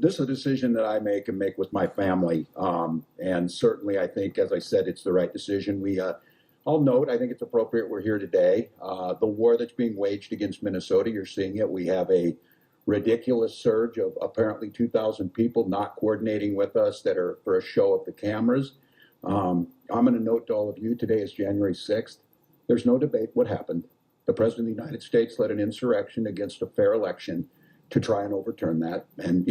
this is a decision that I make and make with my family. And certainly I think, as I said, it's the right decision. I'll note, I think it's appropriate we're here today. The war that's being waged against Minnesota, you're seeing it. We have a ridiculous surge of apparently 2,000 people not coordinating with us that are for a show of the cameras. I'm going to note to all of you, today is January 6th. There's no debate what happened. The President of the United States led an insurrection against a fair election to try and overturn that and,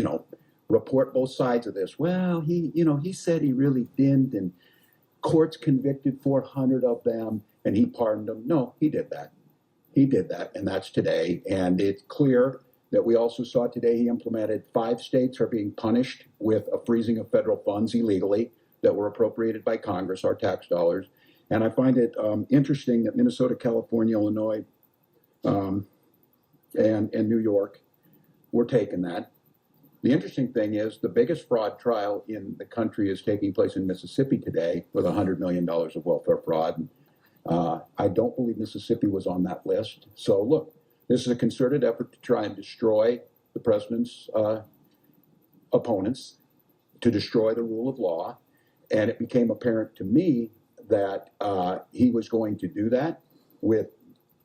report both sides of this. Well, he said he really didn't, and courts convicted 400 of them, and he pardoned them. No, he did that. He did that, and that's today. And it's clear that we also saw today he implemented 5 states are being punished with a freezing of federal funds illegally that were appropriated by Congress, our tax dollars. And I find it interesting that Minnesota, California, Illinois, and New York were taking that. The interesting thing is the biggest fraud trial in the country is taking place in Mississippi today with $100 million of welfare fraud. I don't believe Mississippi was on that list. So look, this is a concerted effort to try and destroy the president's opponents, to destroy the rule of law. And it became apparent to me that he was going to do that with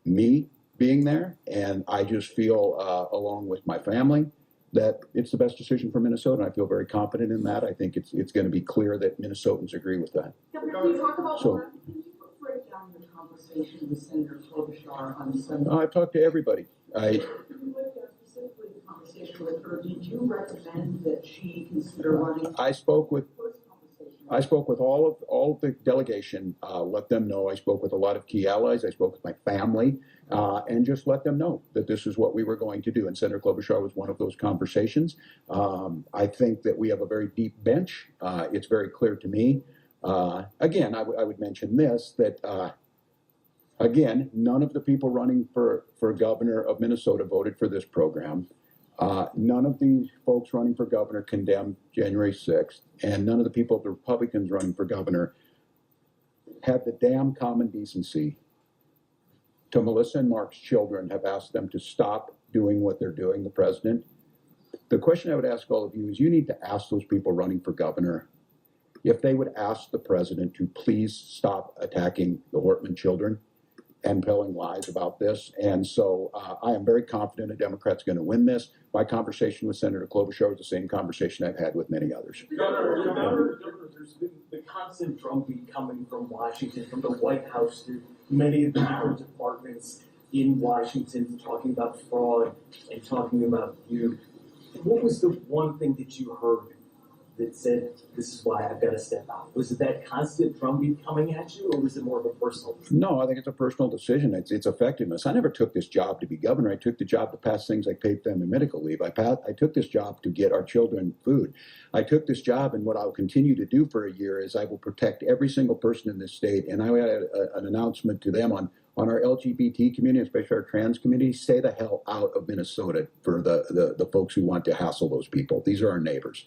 me being there. And I just feel, along with my family, that it's the best decision for Minnesota. And I feel very confident in that. I think it's going to be clear that Minnesotans agree with that. Governor, can you talk about can you break down the conversation with Senator Klobuchar on Sunday? I've talked to everybody. Specifically the conversation with her, did you recommend that she consider running? I spoke with all of the delegation, let them know. I spoke with a lot of key allies. I spoke with my family, and just let them know that this is what we were going to do. And Senator Klobuchar was one of those conversations. I think that we have a very deep bench. It's very clear to me. Again, I would mention this, that again, none of the people running for governor of Minnesota voted for this program. None of these folks running for governor condemned January 6th, and none of the people, the Republicans running for governor, had the damn common decency to Melissa and Mark's children, have asked them to stop doing what they're doing, the president. The question I would ask all of you is, you need to ask those people running for governor if they would ask the president to please stop attacking the Hortman children and telling lies about this. And so I am very confident a Democrat's going to win this. My conversation with Senator Klobuchar was the same conversation I've had with many others. Governor, there's been the constant drumbeat coming from Washington, from the White House to many of the different departments in Washington, talking about fraud and talking about you. What was the one thing that you heard that said, this is why I've got to step out? Was it that constant drumbeat coming at you, or was it more of a personal decision? No, I think it's a personal decision. It's effectiveness. I never took this job to be governor. I took the job to pass things like paid family medical leave. I took this job to get our children food. I took this job, and what I'll continue to do for a year is I will protect every single person in this state. And I had an announcement to them on our LGBT community, especially our trans community. Stay the hell out of Minnesota for the folks who want to hassle those people. These are our neighbors.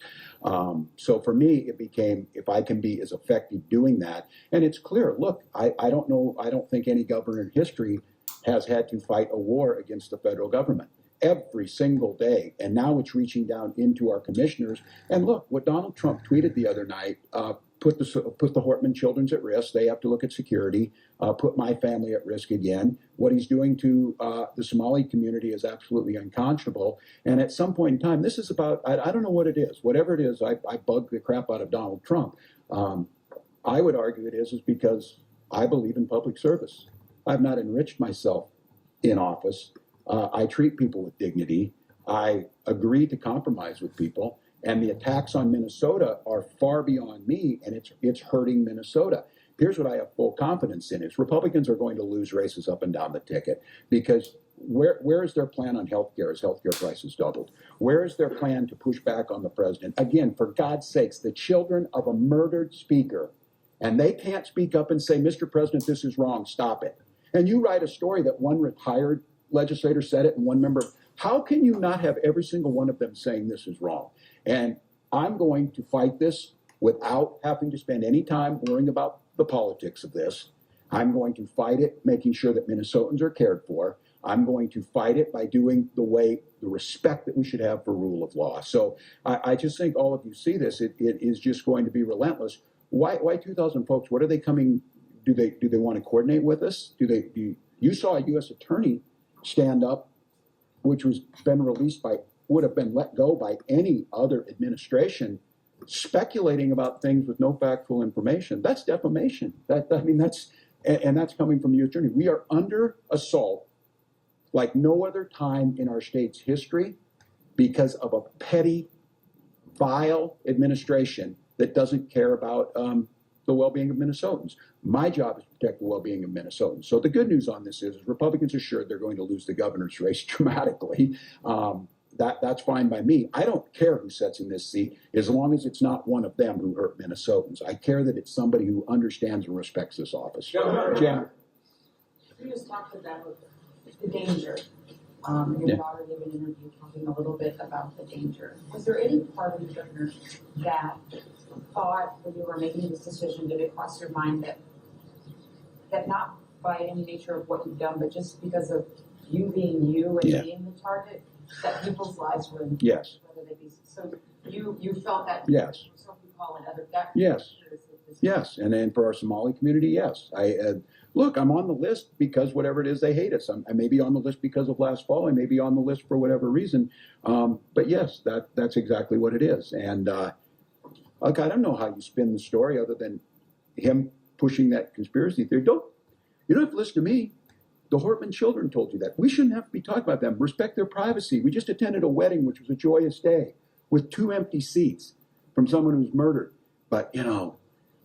So for me, it became, if I can be as effective doing that, and it's clear, look, I don't think any governor in history has had to fight a war against the federal government every single day. And now it's reaching down into our commissioners. And look, what Donald Trump tweeted the other night, put the Hortman children's at risk. They have to look at security, put my family at risk again. What he's doing to the Somali community is absolutely unconscionable. And at some point in time, this is about, I don't know what it is. Whatever it is, I bug the crap out of Donald Trump. I would argue it is because I believe in public service. I've not enriched myself in office. I treat people with dignity. I agree to compromise with people. And the attacks on Minnesota are far beyond me, and it's hurting Minnesota. Here's what I have full confidence in is Republicans are going to lose races up and down the ticket, because where is their plan on health care as health care prices doubled? Where is their plan to push back on the president? Again, for God's sakes, the children of a murdered speaker, and they can't speak up and say, Mr. President, this is wrong, stop it. And you write a story that one retired legislator said it and one member. How can you not have every single one of them saying this is wrong? And I'm going to fight this without having to spend any time worrying about the politics of this. I'm going to fight it, making sure that Minnesotans are cared for. I'm going to fight it by doing the respect that we should have for rule of law. So I just think all of you see this. It is just going to be relentless. Why 2,000 folks? What are they coming? Do they want to coordinate with us? You saw a U.S. attorney stand up, which was been released would have been let go by any other administration, speculating about things with no factual information. That's defamation. That's coming from the U.S. attorney. We are under assault like no other time in our state's history because of a petty, vile administration that doesn't care about the well-being of Minnesotans. My job is to protect the well-being of Minnesotans. So the good news on this is Republicans are sure they're going to lose the governor's race dramatically. That's fine by me. I don't care who sits in this seat as long as it's not one of them who hurt Minnesotans. I care that it's somebody who understands and respects this office. Jen. You just talked about the danger. Your daughter gave an interview talking a little bit about the danger. Was there any part of the governor that thought when you were making this decision, did it cross your mind that not by any nature of what you've done, but just because of you being you and being the target, that people's lives were in danger? Yes. Whether they be so you felt that. Yes. So you call it other that. Yes. Yes, and then for our Somali community, yes. Look, I'm on the list because whatever it is, they hate us. I may be on the list because of last fall. I may be on the list for whatever reason. But yes, that's exactly what it is. And look, I don't know how you spin the story other than him pushing that conspiracy theory. You don't have to listen to me. The Hortman children told you that. We shouldn't have to be talking about them. Respect their privacy. We just attended a wedding, which was a joyous day, with 2 empty seats from someone who was murdered. But,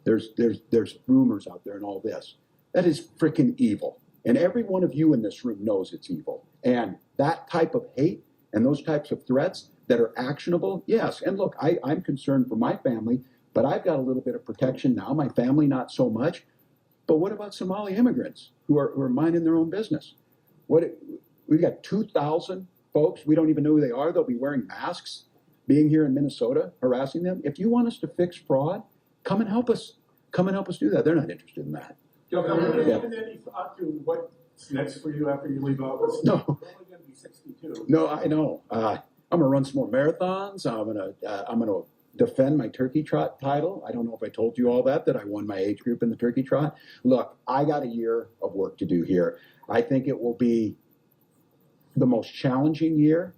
there's rumors out there and all this. That is freaking evil. And every one of you in this room knows it's evil. And that type of hate and those types of threats that are actionable, yes. And look, I'm concerned for my family, but I've got a little bit of protection now. My family, not so much. But what about Somali immigrants who are minding their own business? We've got 2,000 folks. We don't even know who they are. They'll be wearing masks, being here in Minnesota, harassing them. If you want us to fix fraud, come and help us. Come and help us do that. They're not interested in that. Governor, have you given any thought to what's next for you after you leave office? No. You're only going to be 62. No, I know. I'm gonna run some more marathons. I'm gonna defend my turkey trot title. I don't know if I told you all that I won my age group in the turkey trot. Look, I got a year of work to do here. I think it will be the most challenging year,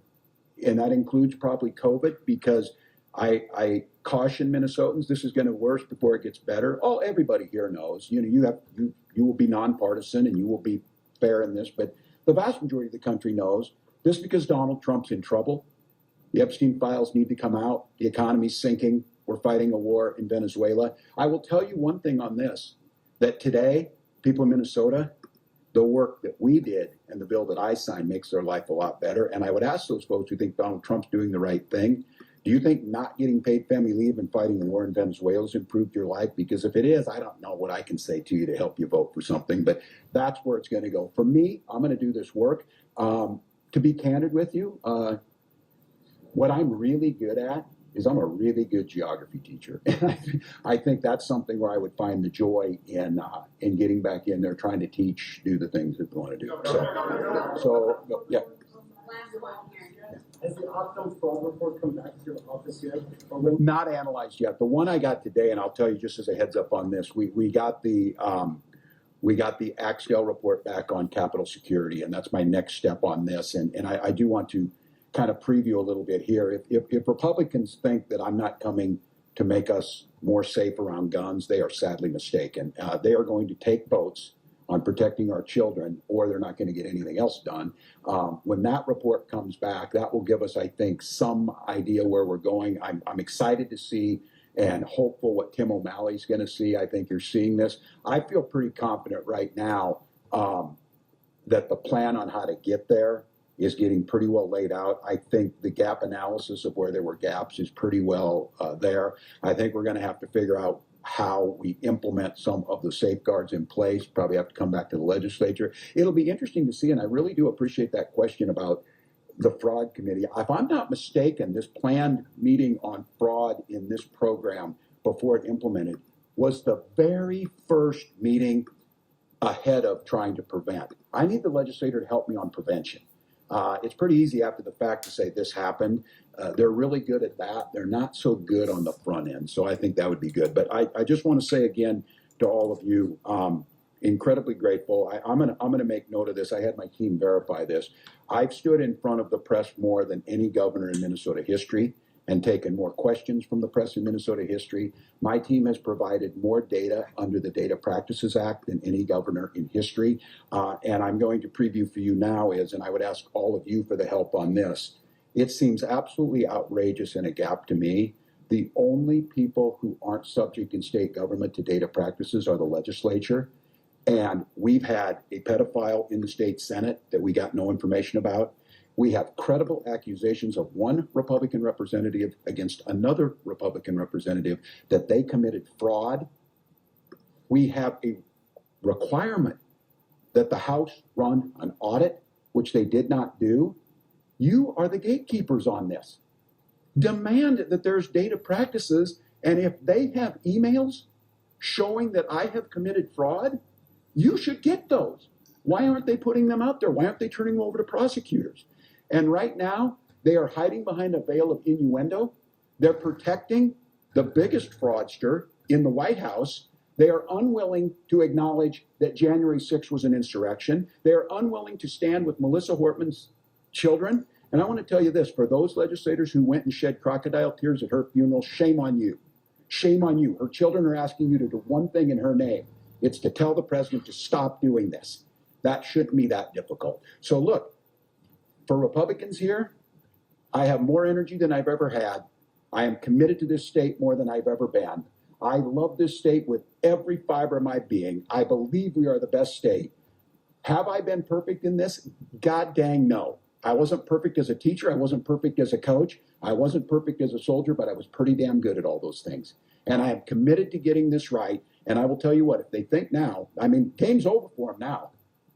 and that includes probably COVID, because I caution Minnesotans, this is going to worse before it gets better. Oh, everybody here knows. You will be nonpartisan and you will be fair in this, but the vast majority of the country knows this because Donald Trump's in trouble. The Epstein files need to come out. The economy's sinking. We're fighting a war in Venezuela. I will tell you one thing on this, that today, people in Minnesota, the work that we did and the bill that I signed makes their life a lot better. And I would ask those folks who think Donald Trump's doing the right thing, do you think not getting paid family leave and fighting the war in Venezuela has improved your life? Because if it is, I don't know what I can say to you to help you vote for something, but that's where it's going to go. For me, I'm going to do this work. To be candid with you, what I'm really good at is I'm a really good geography teacher. And I think that's something where I would find the joy in getting back in there, trying to teach, do the things that we want to do. So yeah. Has the outcome fraud report come back to your office yet? Not analyzed yet. The one I got today, and I'll tell you just as a heads up on this, we got the Axdale report back on Capitol security, and that's my next step on this. And I do want to kind of preview a little bit here. If Republicans think that I'm not coming to make us more safe around guns, they are sadly mistaken. They are going to take votes on protecting our children, or they're not going to get anything else done. When that report comes back, that will give us, I think, some idea where we're going. I'm excited to see and hopeful what Tim O'Malley's going to see. I think you're seeing this. I feel pretty confident right now that the plan on how to get there is getting pretty well laid out. I think the gap analysis of where there were gaps is pretty well there. I think we're going to have to figure out how we implement some of the safeguards in place. Probably have to come back to the legislature. It'll be interesting to see, and I really do appreciate that question about the fraud committee. If I'm not mistaken, this planned meeting on fraud in this program before it implemented was the very first meeting ahead of trying to prevent. I need the legislator to help me on prevention. It's pretty easy after the fact to say this happened. They're really good at that. They're not so good on the front end. So I think that would be good. But I just want to say again to all of you, incredibly grateful. I'm gonna make note of this. I had my team verify this. I've stood in front of the press more than any governor in Minnesota history and taken more questions from the press in Minnesota history. My team has provided more data under the Data Practices Act than any governor in history. And I'm going to preview for you now and I would ask all of you for the help on this. It seems absolutely outrageous and a gap to me. The only people who aren't subject in state government to data practices are the legislature. And we've had a pedophile in the state Senate that we got no information about. We have credible accusations of one Republican representative against another Republican representative that they committed fraud. We have a requirement that the House run an audit, which they did not do. You are the gatekeepers on this. Demand that there's data practices, and if they have emails showing that I have committed fraud, you should get those. Why aren't they putting them out there? Why aren't they turning them over to prosecutors? And right now, they are hiding behind a veil of innuendo. They're protecting the biggest fraudster in the White House. They are unwilling to acknowledge that January 6th was an insurrection. They are unwilling to stand with Melissa Hortman's children. And I want to tell you this, for those legislators who went and shed crocodile tears at her funeral, shame on you. Shame on you. Her children are asking you to do one thing in her name. It's to tell the president to stop doing this. That shouldn't be that difficult. So look, for Republicans here, I have more energy than I've ever had. I am committed to this state more than I've ever been. I love this state with every fiber of my being. I believe we are the best state. Have I been perfect in this? God dang no. I wasn't perfect as a teacher. I wasn't perfect as a coach. I wasn't perfect as a soldier, but I was pretty damn good at all those things. And I am committed to getting this right. And I will tell you what, if they think now, I mean, game's over for them now.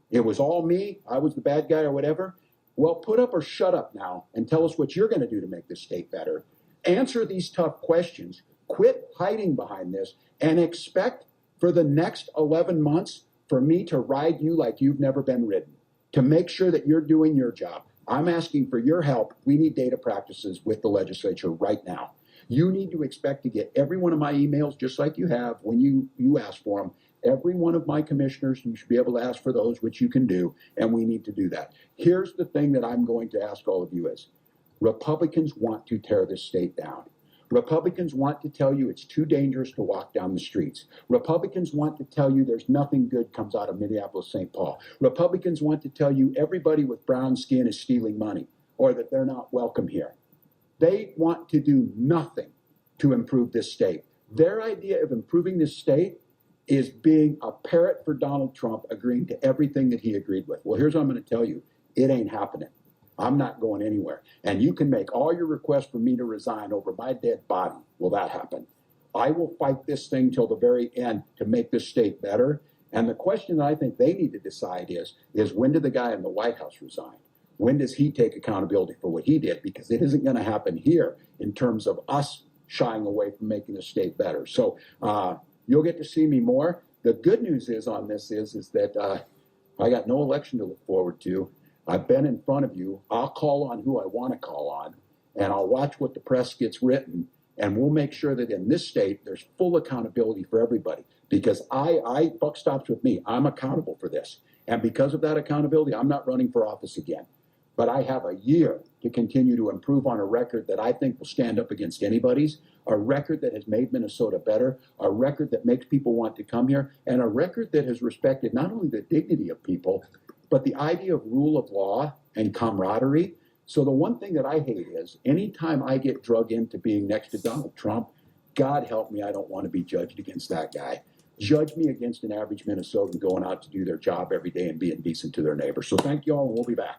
It was all me. I was the bad guy or whatever. Well, put up or shut up now and tell us what you're going to do to make this state better. Answer these tough questions. Quit hiding behind this and expect for the next 11 months for me to ride you like you've never been ridden, to make sure that you're doing your job. I'm asking for your help. We need data practices with the legislature right now. You need to expect to get every one of my emails just like you have when you ask for them. Every one of my commissioners, you should be able to ask for those, which you can do, and we need to do that. Here's the thing that I'm going to ask all of you is, Republicans want to tear this state down. Republicans want to tell you it's too dangerous to walk down the streets. Republicans want to tell you there's nothing good comes out of Minneapolis, St. Paul. Republicans want to tell you everybody with brown skin is stealing money or that they're not welcome here. They want to do nothing to improve this state. Their idea of improving this state is being a parrot for Donald Trump, agreeing to everything that he agreed with. Well, here's what I'm going to tell you. It ain't happening. I'm not going anywhere. And you can make all your requests for me to resign over my dead body. Will that happen? I will fight this thing till the very end to make this state better. And the question that I think they need to decide is when did the guy in the White House resign? When does he take accountability for what he did? Because it isn't going to happen here in terms of us shying away from making the state better. So you'll get to see me more. The good news is on this is that I got no election to look forward to. I've been in front of you. I'll call on who I want to call on, and I'll watch what the press gets written, and we'll make sure that in this state there's full accountability for everybody. Because buck stops with me. I'm accountable for this. And because of that accountability, I'm not running for office again. But I have a year to continue to improve on a record that I think will stand up against anybody's, a record that has made Minnesota better, a record that makes people want to come here, and a record that has respected not only the dignity of people, but the idea of rule of law and camaraderie. So the one thing that I hate is anytime I get drug into being next to Donald Trump, God help me, I don't want to be judged against that guy. Judge me against an average Minnesotan going out to do their job every day and being decent to their neighbors. So thank you all, and we'll be back.